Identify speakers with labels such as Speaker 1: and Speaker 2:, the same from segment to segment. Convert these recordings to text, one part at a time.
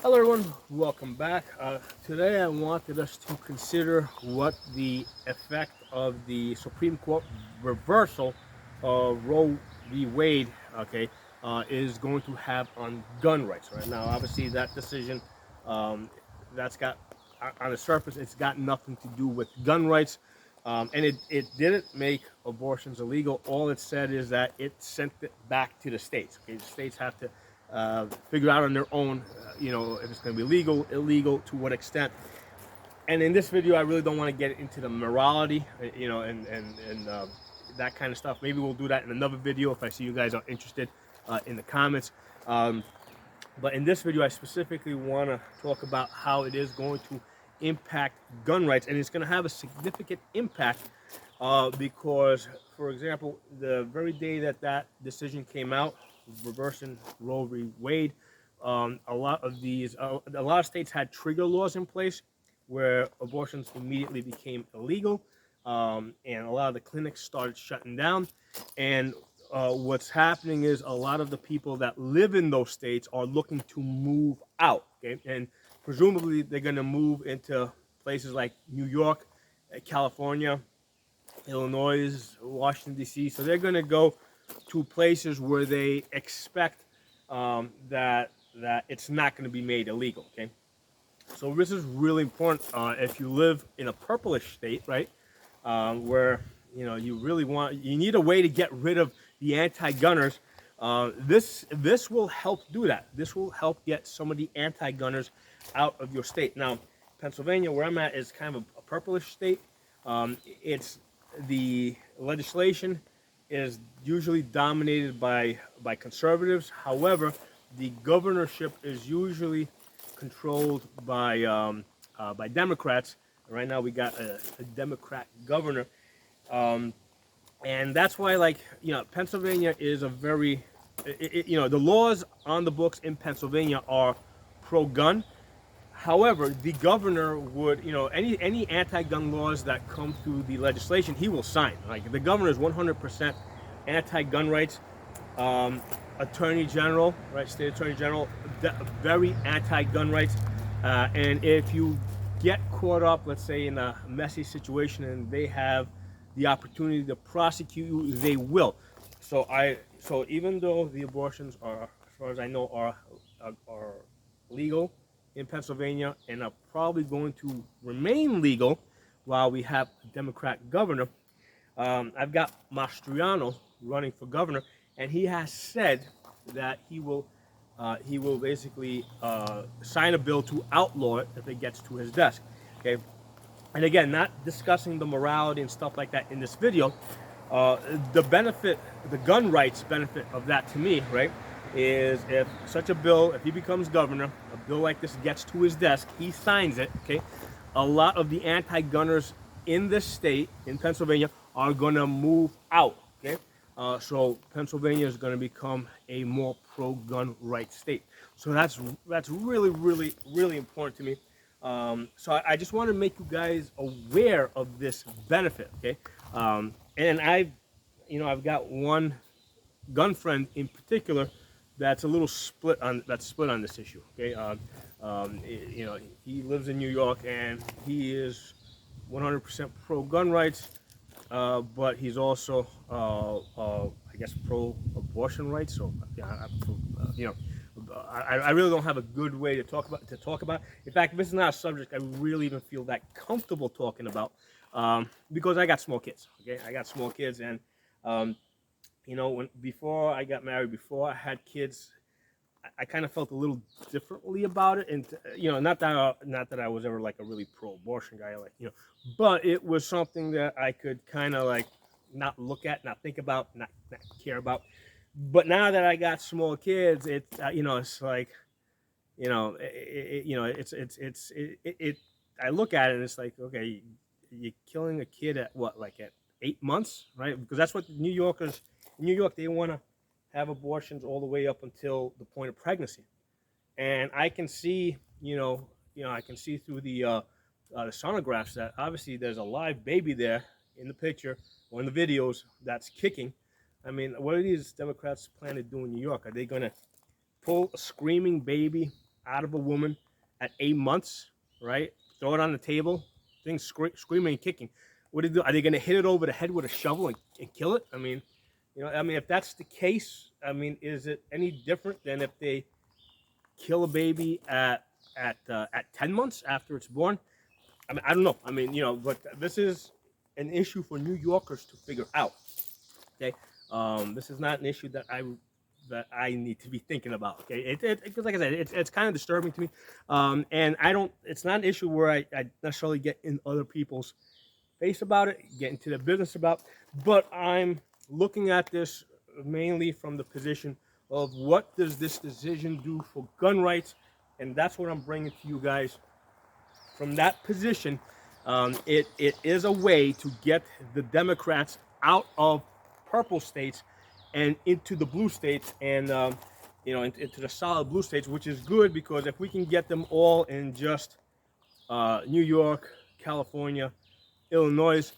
Speaker 1: Hello everyone, welcome back. Today I wanted us to consider what the effect of the Supreme Court reversal of Roe v. Wade, is going to have on gun rights. Right now, obviously that decision, um, that's got on the surface, it's got nothing to do with gun rights, and it didn't make abortions illegal. All it said is that it sent it back to the states. Okay, the states have to figure out on their own, if it's going to be legal, illegal, to what extent. And in this video, I really don't want to get into the morality, and that kind of stuff. Maybe we'll do that in another video if I see you guys are interested in the comments. But in this video, I specifically want to talk about how it is going to impact gun rights, and it's going to have a significant impact because, for example, the very day that that decision came out, reversing Roe v. Wade, a lot of states had trigger laws in place where abortions immediately became illegal, and a lot of the clinics started shutting down. And what's happening is a lot of the people that live in those states are looking to move out, okay? And presumably they're going to move into places like New York, California, Illinois, Washington, D.C. So they're going to go to places where they expect that it's not going to be made illegal, okay? So this is really important if you live in a purplish state, right, where you need a way to get rid of the anti-gunners. This will help do that. This will help get some of the anti-gunners out of your state. Now, Pennsylvania, where I'm at, is kind of a purplish state. It's the legislation is usually dominated by conservatives. However, the governorship is usually controlled by Democrats. Right now, we got a Democrat governor, and that's why, Pennsylvania is a very, the laws on the books in Pennsylvania are pro-gun. However, the governor would, any anti-gun laws that come through the legislation, he will sign. Like, the governor is 100% anti-gun rights. Attorney General, right, State Attorney General, very anti-gun rights. And if you get caught up, let's say, in a messy situation and they have the opportunity to prosecute you, they will. So even though the abortions are, as far as I know, are legal in Pennsylvania and are probably going to remain legal while we have a Democrat governor, I've got Mastriano running for governor, and he has said that he will basically sign a bill to outlaw it if it gets to his desk. Okay, and again, not discussing the morality and stuff like that in this video. The benefit, the gun rights benefit of that to me, right, is if such a bill, if he becomes governor, a bill like this gets to his desk, he signs it, okay, a lot of the anti-gunners in this state, in Pennsylvania, are going to move out, okay? So Pennsylvania is going to become a more pro-gun rights state. So that's really, really, really important to me. So I just want to make you guys aware of this benefit, okay? And I've got one gun friend in particular that's a little split on this issue, okay? He lives in New York and he is 100% pro-gun rights, but he's also, I guess, pro-abortion rights. So, I really don't have a good way to talk about. In fact, this is not a subject I really even feel that comfortable talking about, because I got small kids. Okay, I got small kids, and before I got married, before I had kids, I kind of felt a little differently about it, and not that I was ever like a really pro-abortion guy, but it was something that I could kind of like not look at, not think about, not care about. But now that I got small kids, it's like, I look at it and it's like, okay, you're killing a kid at what, like at 8 months, right? Because that's what New Yorkers in New York, they want to have abortions all the way up until the point of pregnancy. And I can see, I can see through the sonographs that obviously there's a live baby there in the picture or in the videos that's kicking. I mean, what are these Democrats planning to do in New York? Are they going to pull a screaming baby out of a woman at 8 months, right? Throw it on the table, things screaming and kicking. What do they do? Are they going to hit it over the head with a shovel and kill it? I mean, if that's the case, I mean, is it any different than if they kill a baby at 10 months after it's born? I mean, I don't know. I mean, but this is an issue for New Yorkers to figure out. Okay, this is not an issue that I need to be thinking about. Okay, because like I said, it's kind of disturbing to me, and I don't. It's not an issue where I necessarily get in other people's face about it, get into the business about, but I'm looking at this mainly from the position of what does this decision do for gun rights, and that's what I'm bringing to you guys from that position. It is a way to get the Democrats out of purple states and into the blue states, and into the solid blue states, which is good because if we can get them all in just New York, California, Illinois,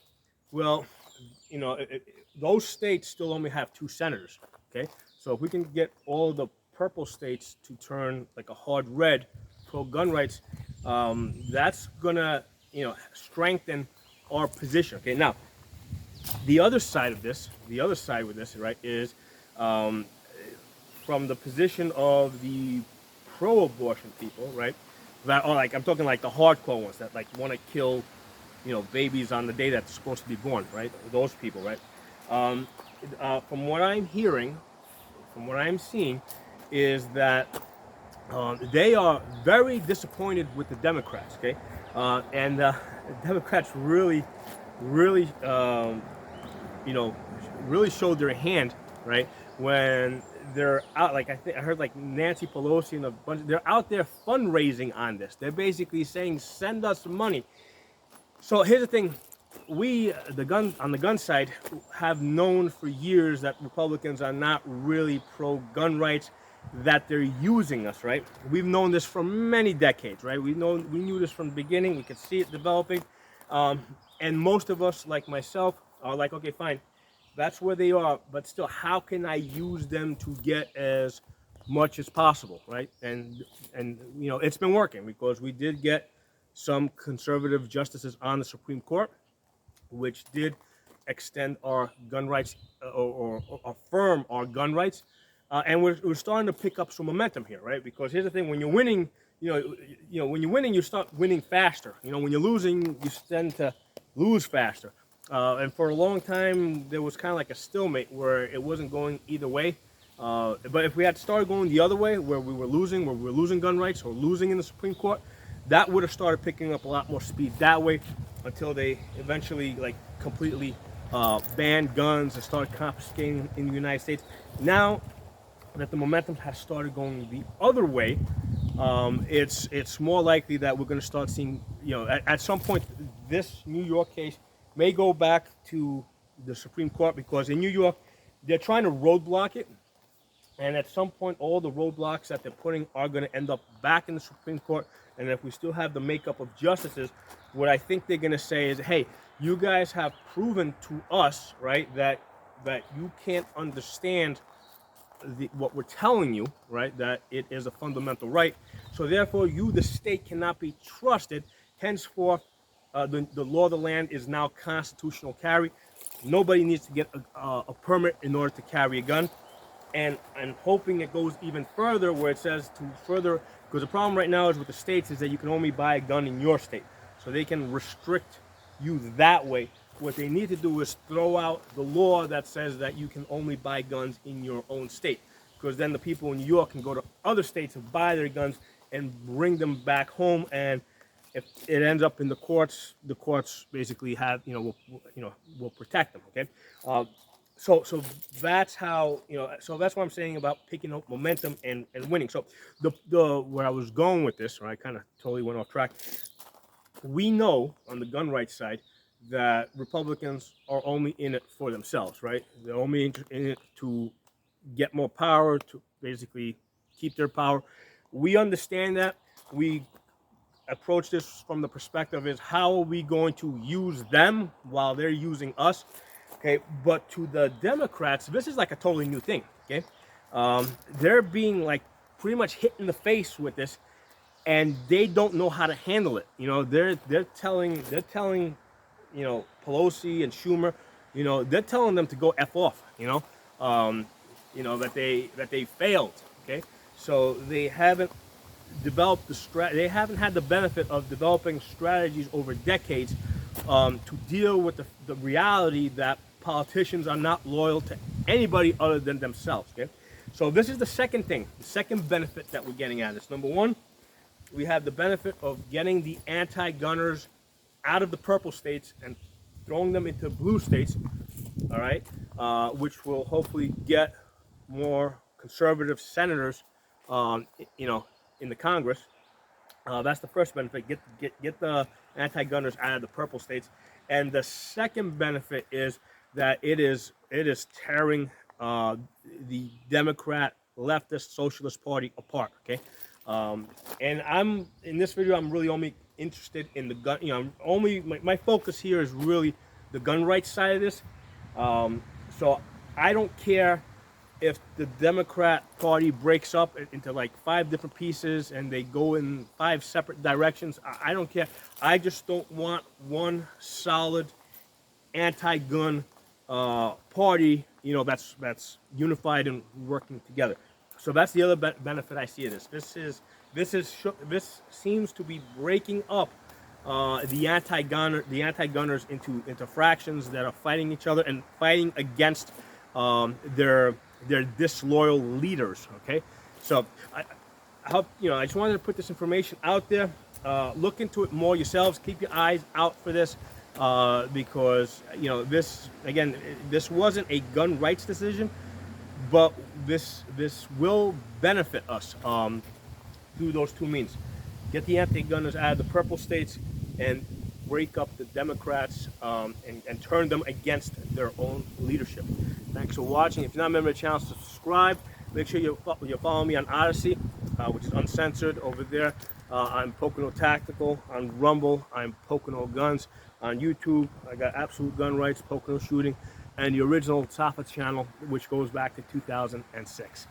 Speaker 1: well, those states still only have 2 senators. Okay, so if we can get all the purple states to turn like a hard red pro gun rights, that's gonna strengthen our position. Okay, now the other side with this, right, is from the position of the pro-abortion people, right? That are like, I'm talking like the hardcore ones that like want to kill, babies on the day that's supposed to be born, right? Those people, right? From what I'm hearing, from what I'm seeing, is that they are very disappointed with the Democrats, okay? And the Democrats really, really, really showed their hand, right? When they're out, like I heard like Nancy Pelosi and a bunch, they're out there fundraising on this. They're basically saying, send us money. So here's the thing. We, on the gun side, have known for years that Republicans are not really pro-gun rights, that they're using us, right? We've known this for many decades, right? We knew this from the beginning. We could see it developing. And most of us, like myself, are like, okay, fine, that's where they are, but still, how can I use them to get as much as possible, right? And it's been working because we did get some conservative justices on the Supreme Court, which did extend our gun rights or affirm our gun rights. And we're starting to pick up some momentum here, right? Because here's the thing: when you're winning, when you're winning, you start winning faster. When you're losing, you tend to lose faster. And for a long time, there was kind of like a stalemate where it wasn't going either way. But if we had started going the other way, where we were losing gun rights or losing in the Supreme Court, that would have started picking up a lot more speed that way, until they eventually like completely banned guns and started confiscating in the United States. Now that the momentum has started going the other way, it's more likely that we're going to start seeing, at some point, this New York case may go back to the Supreme Court, because in New York, they're trying to roadblock it. And at some point, all the roadblocks that they're putting are going to end up back in the Supreme Court. And if we still have the makeup of justices, what I think they're going to say is, hey, you guys have proven to us, right, that you can't understand what we're telling you, right, that it is a fundamental right. So therefore, you, the state, cannot be trusted. Henceforth, the law of the land is now constitutional carry. Nobody needs to get a permit in order to carry a gun. And I'm hoping it goes even further, where it says to further, because the problem right now is with the states is that you can only buy a gun in your state. So they can restrict you that way. What they need to do is throw out the law that says that you can only buy guns in your own state. Because then the people in New York can go to other states and buy their guns and bring them back home. And if it ends up in the courts basically have, will protect them, okay? So that's how, so that's what I'm saying about picking up momentum and winning. So where I was going with this, or I kind of totally went off track. We know on the gun rights side that Republicans are only in it for themselves, right? They're only in it to get more power, to basically keep their power. We understand that. We approach this from the perspective is, how are we going to use them while they're using us? Okay, but to the Democrats, this is like a totally new thing, okay? They're being like pretty much hit in the face with this, and they don't know how to handle it. You know, they're telling Pelosi and Schumer, they're telling them to go f off. That they failed. Okay, so they haven't developed they haven't had the benefit of developing strategies over decades to deal with the reality that politicians are not loyal to anybody other than themselves. Okay, so this is the second thing, the second benefit that we're getting at this. Number one, we have the benefit of getting the anti-gunners out of the purple states and throwing them into blue states, all right, which will hopefully get more conservative senators, in the Congress. That's the first benefit. Get the anti-gunners out of the purple states, and the second benefit is that it is tearing the Democrat leftist Socialist Party apart. Okay, and I'm in this video. I'm really only interested in the gun. I'm only my focus here is really the gun rights side of this. So I don't care if the Democrat Party breaks up into like 5 different pieces and they go in 5 separate directions. I don't care. I just don't want one solid anti-gun party, that's unified and working together. So that's the other benefit I see of this. This seems to be breaking up the anti-gunners into fractions that are fighting each other and fighting against their disloyal leaders. Okay, so I hope I just wanted to put this information out there. Look into it more yourselves. Keep your eyes out for this because this wasn't a gun rights decision, but this will benefit us through those 2 means. Get the anti-gunners out of the purple states and break up the Democrats and turn them against their own leadership. Thanks for watching. If you're not a member of the channel, subscribe. Make sure you follow me on Odyssey, which is uncensored over there. I'm Pocono Tactical. On Rumble, I'm Pocono Guns. On YouTube, I got Absolute Gun Rights, Pocono Shooting, and the original Safa channel, which goes back to 2006.